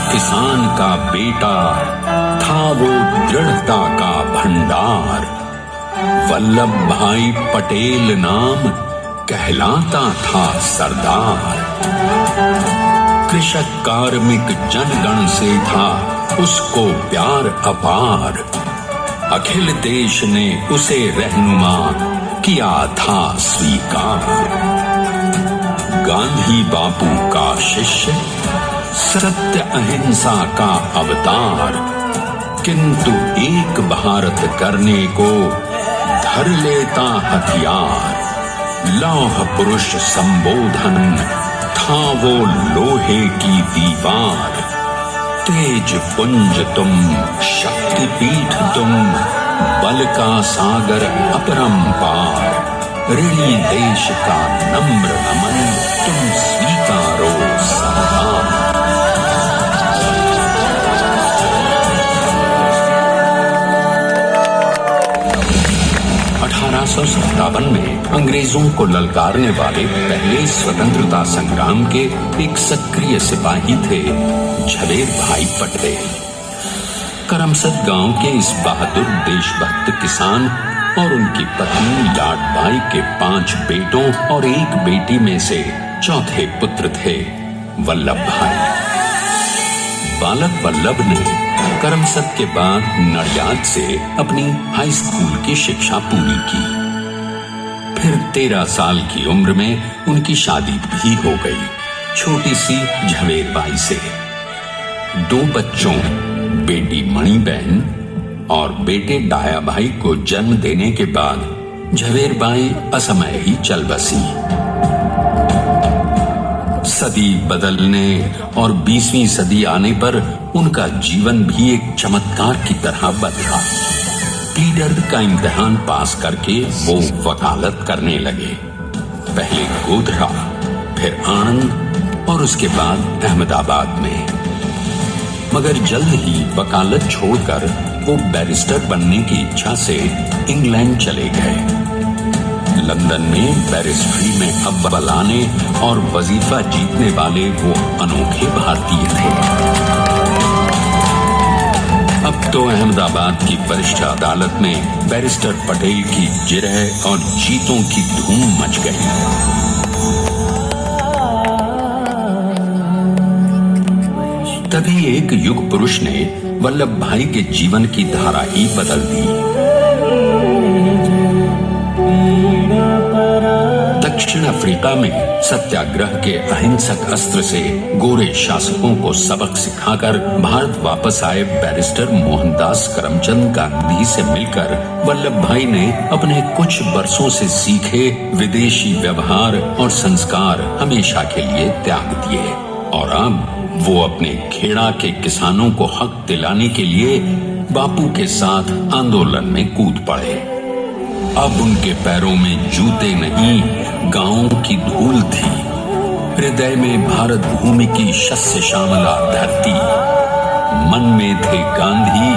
किसान का बेटा, था वो दृढ़ता का भंडार। वल्लभ भाई पटेल नाम कहलाता था सरदार। कृषक कार्मिक जनगण से था उसको प्यार अपार। अखिल देश ने उसे रहनुमा किया था स्वीकार। गांधी बापू का शिष्य, सत्य अहिंसा का अवतार, किंतु एक भारत करने को धर लेता हथियार। लौह पुरुष संबोधन था वो लोहे की दीवार। तेज पुंज तुम, शक्ति पीठ तुम, बल का सागर अपरंपार। ऋणी देश का नम्र नमन तुम स्वीकारो सरदार। 1857 में अंग्रेजों को ललकारने वाले पहले स्वतंत्रता संग्राम के एक सक्रिय सिपाही थे झवेर भाई पटेल। करमसद गांव के इस बहादुर देशभक्त किसान और उनकी पत्नी लाडबाई के 5 बेटों और 1 बेटी में से चौथे पुत्र थे वल्लभ भाई। बालक वल्लभ ने करमसद के बाद नडियाद से अपनी हाई स्कूल की शिक्षा पूरी की। फिर 13 साल की उम्र में उनकी शादी भी हो गई छोटी सी झवेर बाई से। 2 बच्चों, बेटी मणिबहन और बेटे डाया भाई को जन्म देने के बाद झवेर बाई असमय ही चल बसी। सदी बदलने और 20वीं सदी आने पर उनका जीवन भी एक चमत्कार की तरह बदला। प्लीडर का इम्तिहान पास करके वो वकालत करने लगे। पहले गोधरा, फिर आणंद और उसके बाद अहमदाबाद में। मगर जल्द ही वकालत छोड़कर वो बैरिस्टर बनने की इच्छा से इंग्लैंड चले गए। लंदन में बैरिस्ट्री में अव्वल आने और वजीफा जीतने वाले वो अनोखे भारतीय थे। अब तो अहमदाबाद की वरिष्ठ अदालत में बैरिस्टर पटेल की जिरह और जीतों की धूम मच गई। तभी एक युग पुरुष ने वल्लभ भाई के जीवन की धारा ही बदल दी। दक्षिण अफ्रीका में सत्याग्रह के अहिंसक अस्त्र से गोरे शासकों को सबक सिखाकर भारत वापस आए बैरिस्टर मोहनदास करमचंद गांधी से मिलकर वल्लभ भाई ने अपने कुछ बरसों से सीखे विदेशी व्यवहार और संस्कार हमेशा के लिए त्याग दिए और अब वो अपने खेड़ा के किसानों को हक दिलाने के लिए बापू के साथ आंदोलन में कूद पड़े। अब उनके पैरों में जूते नहीं, गांवों की धूल थी। हृदय में भारत भूमि की शस्य श्यामला धरती। मन में थे गांधी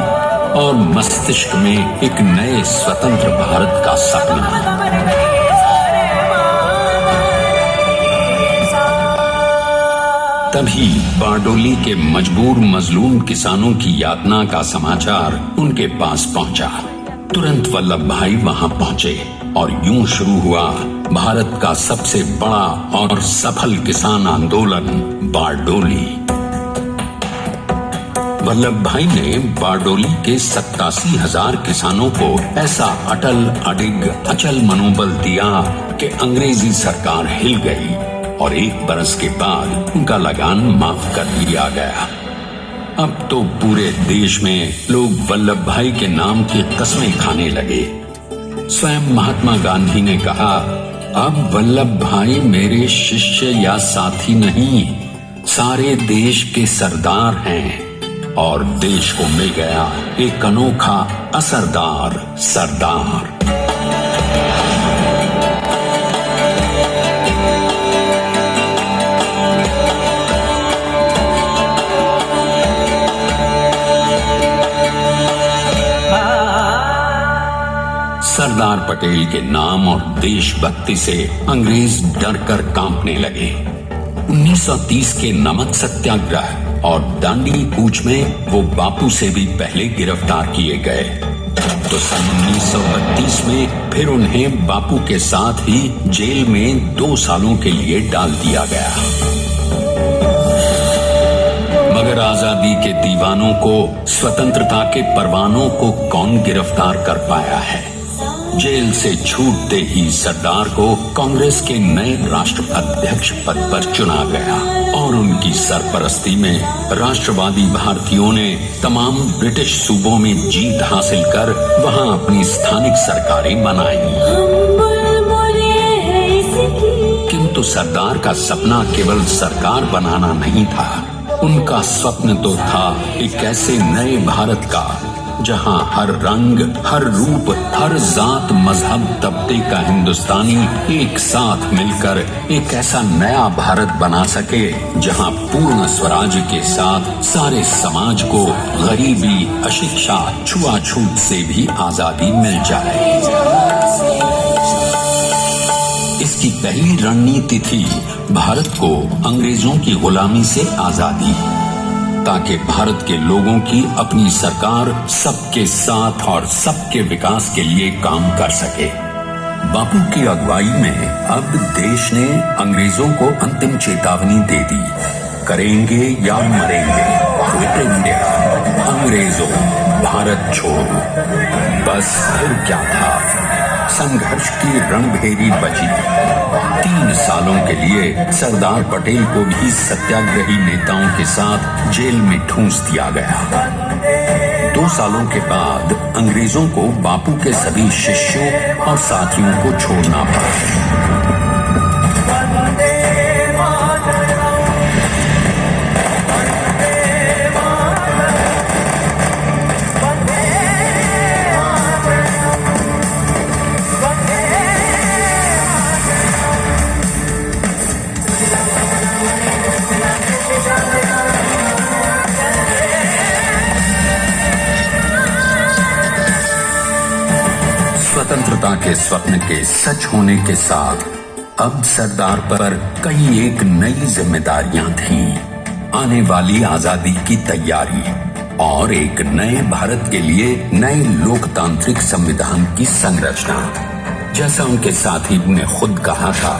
और मस्तिष्क में एक नए स्वतंत्र भारत का सपना। तभी बारडोली के मजबूर मजलूम किसानों की यातना का समाचार उनके पास पहुंचा। तुरंत वल्लभ भाई वहां पहुंचे और यूं शुरू हुआ भारत का सबसे बड़ा और सफल किसान आंदोलन बारडोली। वल्लभ भाई ने बारडोली के 87,000 किसानों को ऐसा अटल अडिग अचल मनोबल दिया कि अंग्रेजी सरकार हिल गई और 1 बरस के बाद उनका लगान माफ कर दिया गया। अब तो पूरे देश में लोग वल्लभ भाई के नाम की कस्में खाने लगे। स्वयं महात्मा गांधी ने कहा, अब वल्लभ भाई मेरे शिष्य या साथी नहीं, सारे देश के सरदार हैं और देश को मिल गया एक अनोखा असरदार सरदार। सरदार पटेल के नाम और देशभक्ति से अंग्रेज डर कर कांपने लगे। 1930 के नमक सत्याग्रह और दांडी कूच में वो बापू से भी पहले गिरफ्तार किए गए। तो सन 1932 में फिर उन्हें बापू के साथ ही जेल में 2 सालों के लिए डाल दिया गया। मगर आजादी के दीवानों को, स्वतंत्रता के परवानों को कौन गिरफ्तार कर पाया है? जेल से छूटते ही सरदार को कांग्रेस के नए राष्ट्राध्यक्ष पद पर चुना गया और उनकी सरपरस्ती में राष्ट्रवादी भारतीयों ने तमाम ब्रिटिश सूबों में जीत हासिल कर वहां अपनी स्थानिक सरकारें बनाई। किंतु सरदार का सपना केवल सरकार बनाना नहीं था। उनका स्वप्न तो था एक ऐसे नए भारत का जहां हर रंग, हर रूप, हर जात, मजहब, तबके का हिंदुस्तानी एक साथ मिलकर एक ऐसा नया भारत बना सके जहां पूर्ण स्वराज्य के साथ सारे समाज को गरीबी, अशिक्षा, छुआछूत से भी आजादी मिल जाए। इसकी पहली रणनीति थी भारत को अंग्रेजों की गुलामी से आजादी, ताकि भारत के लोगों की अपनी सरकार सबके साथ और सबके विकास के लिए काम कर सके। बापू की अगुवाई में अब देश ने अंग्रेजों को अंतिम चेतावनी दे दी, करेंगे या मरेंगे, क्विट इंडिया, अंग्रेजों भारत छोड़ो। बस फिर क्या था, संघर्ष की रणभेरी बची। 3 सालों के लिए सरदार पटेल को भी सत्याग्रही नेताओं के साथ जेल में ठूंस दिया गया। 2 सालों के बाद अंग्रेजों को बापू के सभी शिष्यों और साथियों को छोड़ना पड़ा। स्वतंत्रता के स्वप्न के सच होने के साथ अब सरदार पर कई एक नई जिम्मेदारियां थीं। आने वाली आजादी की तैयारी और एक नए भारत के लिए नए लोकतांत्रिक संविधान की संरचना। जैसा उनके साथी ने खुद कहा था,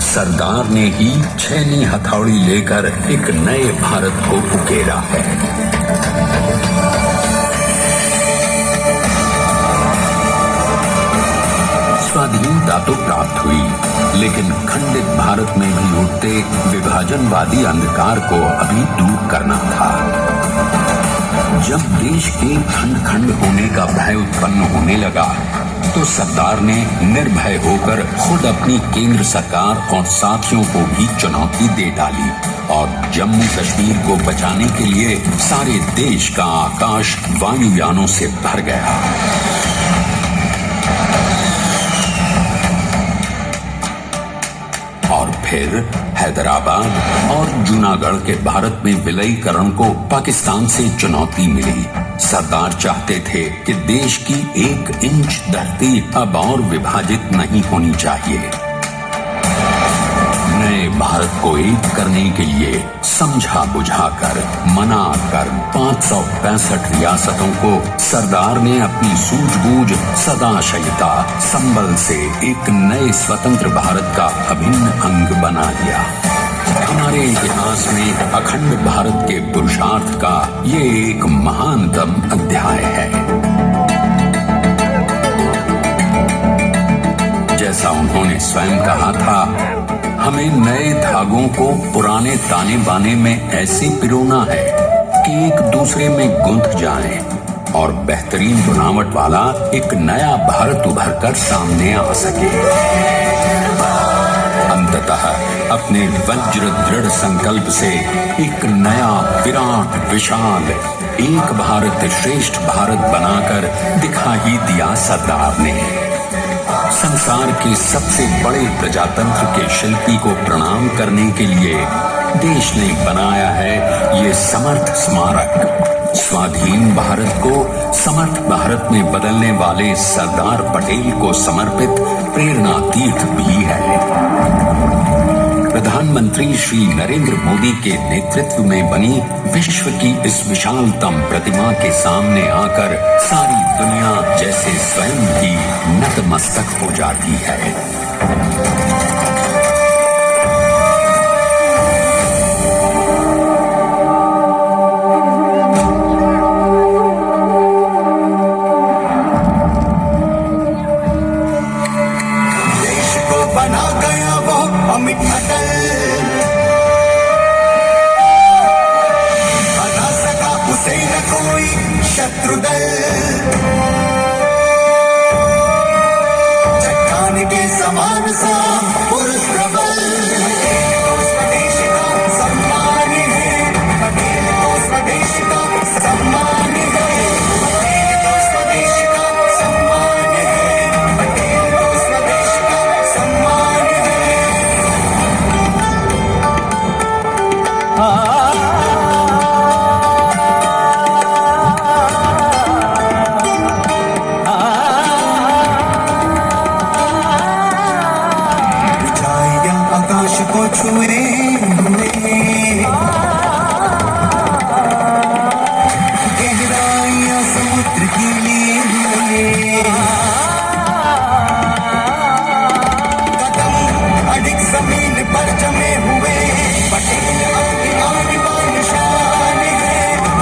सरदार ने ही छेनी हथौड़ी लेकर एक नए भारत को उकेरा है। स्वाधीनता तो प्राप्त हुई, लेकिन खंडित भारत में भी उठते विभाजनवादी अंधकार को अभी दूर करना था। जब देश के खंड खंड होने का भय उत्पन्न होने लगा, तो सरदार ने निर्भय होकर खुद अपनी केंद्र सरकार और साथियों को भी चुनौती दे डाली और जम्मू कश्मीर को बचाने के लिए सारे देश का आकाश वायुयानों से भर गया। और फिर हैदराबाद और जूनागढ़ के भारत में विलयीकरण को पाकिस्तान से चुनौती मिली। सरदार चाहते थे कि देश की 1 इंच धरती अब और विभाजित नहीं होनी चाहिए। नए भारत को एक करने के लिए समझा बुझाकर, मना कर 565 रियासतों को सरदार ने अपनी सूझबूझ, सदाशयता, संबल से एक नए स्वतंत्र भारत का अभिन्न अंग बना लिया। हमारे इतिहास में अखंड भारत के पुरुषार्थ का ये एक महानतम अध्याय है। जैसा उन्होंने स्वयं कहा था, हमें नए धागों को पुराने ताने बाने में ऐसे पिरोना है कि एक दूसरे में गुंथ जाएं और बेहतरीन बनावट वाला एक नया भारत उभर कर सामने आ सके। अंततः अपने वज्र दृढ़ संकल्प से एक नया विराट विशाल एक भारत श्रेष्ठ भारत बनाकर दिखा ही दिया सरदार ने। संसार के सबसे बड़े प्रजातंत्र के शिल्पी को प्रणाम करने के लिए देश ने बनाया है ये समर्थ स्मारक। स्वाधीन भारत को समर्थ भारत में बदलने वाले सरदार पटेल को समर्पित प्रेरणा तीर्थ भी है। प्रधानमंत्री श्री नरेंद्र मोदी के नेतृत्व में बनी विश्व की इस विशालतम प्रतिमा के सामने आकर सारी दुनिया जैसे स्वयं ही नतमस्तक हो जाती है। बना गया वो अमित अटल, बना सका उसे न कोई शत्रुदल। चट्टान के समान सा पुरुष प्रबल, स्वदेश का सम्मान है, पटेल को स्वदेश का सम्मान है, पटेल को स्वदेश का सम्मान है, पटेल को स्वदेश का सम्मान है। ऊंचाइयां आकाश को छुए हुए, गहराइयां समुद्र की लिए हुए, कदम अडिग जमीन पर जमे हुए। पटेल अपनी आन बान शान है,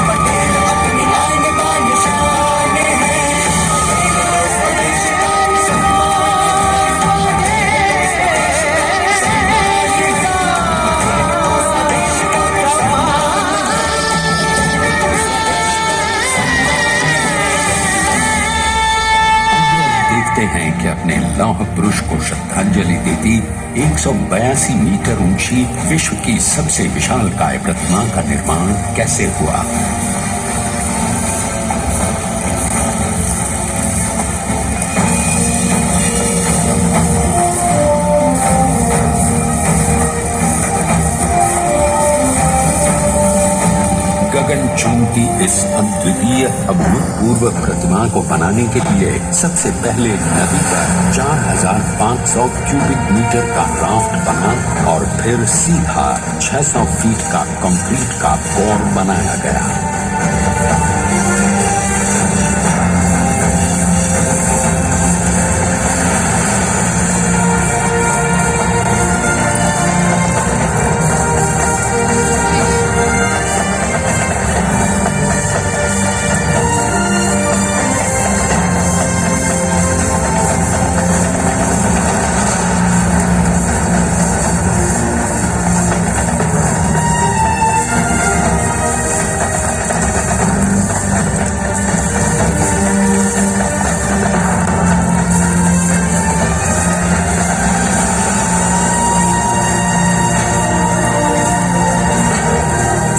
पटेल अपनी आन बान शान है, पटेल को स्वदेश का सम्मान है, स्वदेश का सम्मान है, स्वदेश का सम्मान देखते हैं कि अपने लौह पुरुष को श्रद्धांजलि देती 182 मीटर ऊंची विश्व की सबसे विशालकाय प्रतिमा का निर्माण कैसे हुआ। गगन चुंबती इस अद्वितीय अभूतपूर्व प्रतिमा को बनाने के लिए सबसे पहले नदी पर 4,500 क्यूबिक मीटर का राफ्ट बना और फिर सीधा 600 फीट का कंक्रीट का कोर बनाया गया।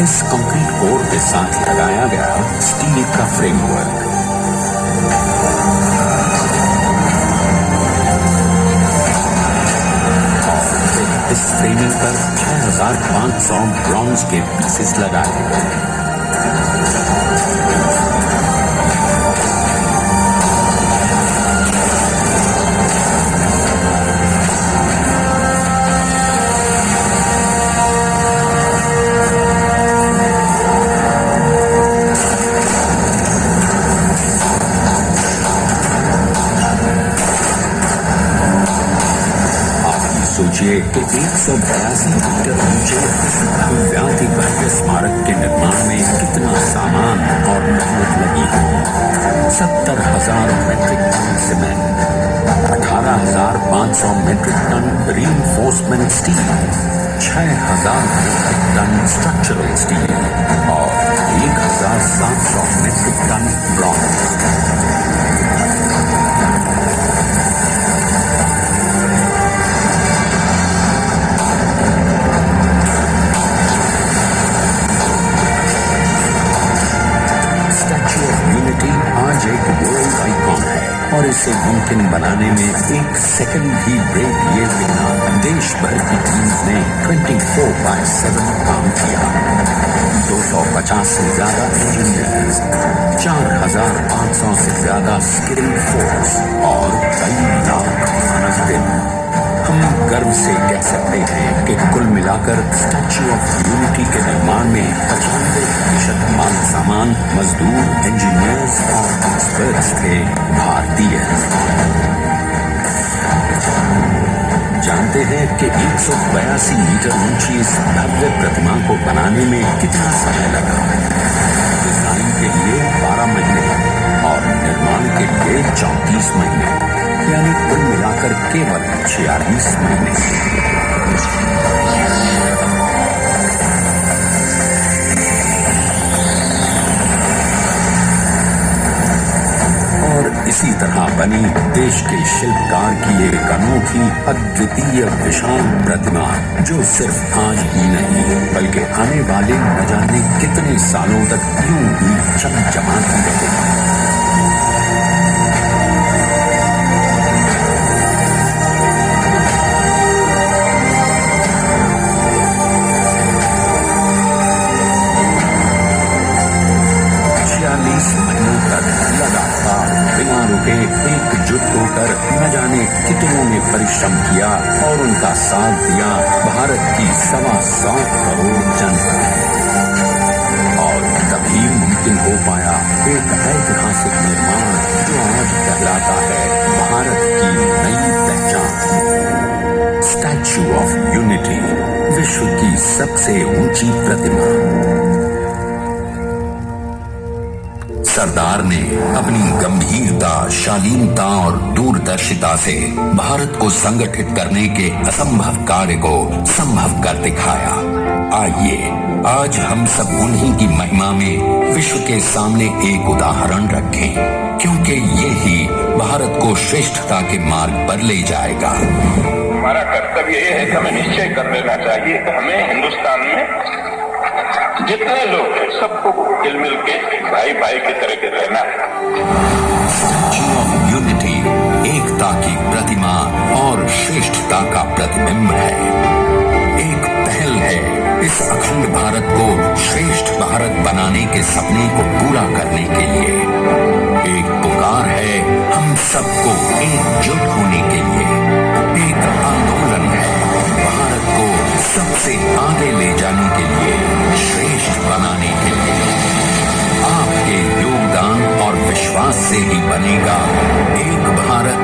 इस कंक्रीट कोर के साथ लगाया गया स्टील का फ्रेमवर्क। और इस फ्रेमिंग पर 6,500 ब्रॉन्ज के पीसेस लगाए गए। सोचिए कि 182 मीटर ऊंचे इस भव्याति भव्य स्मारक के निर्माण में कितना सामान और मेहनत लगी है। 70,000 metric ton cement, 18,500 metric ton reinforcement steel, 6,000 metric ton structural steel और 1,700 मेट्रिक टन ब्रॉन्ज। आज एक वर्ल्ड आइकॉन है और इसे मुमकिन बनाने में एक सेकंड भी ब्रेक लिए बिना देश भर की टीम ने 24/7 काम किया। 250 से ज्यादा इंजीनियर्स, 4,500 से ज्यादा स्किल्ड फोर्स और कई लाख मानव दिन। हम गर्व से कह सकते हैं कि कुल मिलाकर स्टैच्यू ऑफ यूनिटी के निर्माण में 95% माल सामान, मजदूर, इंजीनियर्स और एक्सपर्ट्स थे भारतीय। जानते हैं कि 182 मीटर ऊंची इस भव्य प्रतिमा को बनाने में कितना समय लगा? डिजाइन के लिए 12 महीने और निर्माण के लिए 34 महीने, यानी कुल मिलाकर केवल 46 महीने। इसी तरह बनी देश के शिल्पकार की एक अनोखी अद्वितीय विशाल प्रतिमा, जो सिर्फ आज ही नहीं बल्कि आने वाले न जाने कितने सालों तक यूं ही चमचमाती रहेगी। बिना रुके एकजुट होकर न जाने कितनों ने परिश्रम किया और उनका साथ दिया भारत की 125 करोड़ जनता। और तभी मुमकिन हो पाया एक ऐतिहासिक निर्माण जो आज कहलाता है भारत की नई पहचान। स्टैच्यू ऑफ यूनिटी, विश्व की सबसे ऊंची प्रतिमा। सरदार ने अपनी गंभीरता, शालीनता और दूरदर्शिता से भारत को संगठित करने के असंभव कार्य को संभव कर दिखाया। आइए आज हम सब उन्हीं की महिमा में विश्व के सामने एक उदाहरण रखें, क्योंकि ये ही भारत को श्रेष्ठता के मार्ग पर ले जाएगा। हमारा कर्तव्य ये है कि हमें निश्चय कर लेना चाहिए कि हमें हिंदुस्तान में जितने लोग हैं सबको मिल के भाई भाई की तरह के रहना है। स्टैच्यू ऑफ यूनिटी एकता की प्रतिमा और श्रेष्ठता का प्रतिबिंब है। एक पहल है इस अखंड भारत को श्रेष्ठ भारत बनाने के सपने को पूरा करने के लिए। एक पुकार है हम सबको एकजुट होने के लिए। एक आंदोलन है भारत को सबसे आगे ले जाने के लिए, श्रेष्ठ बनाने के लिए। आपके योगदान और विश्वास से ही बनेगा एक भारत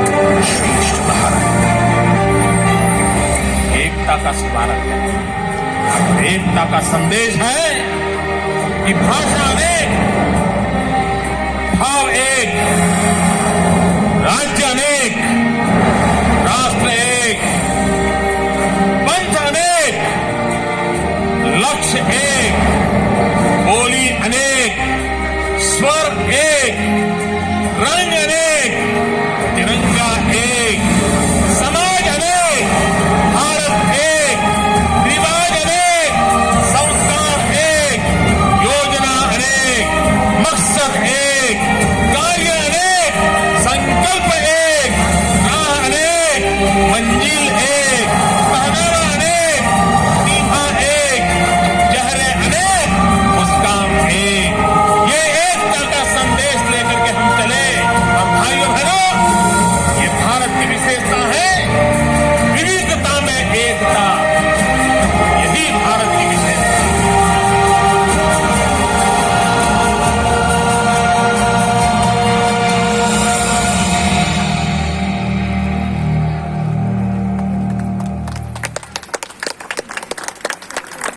श्रेष्ठ भारत। एकता का स्मारक है, एकता का संदेश है कि भाषा एक,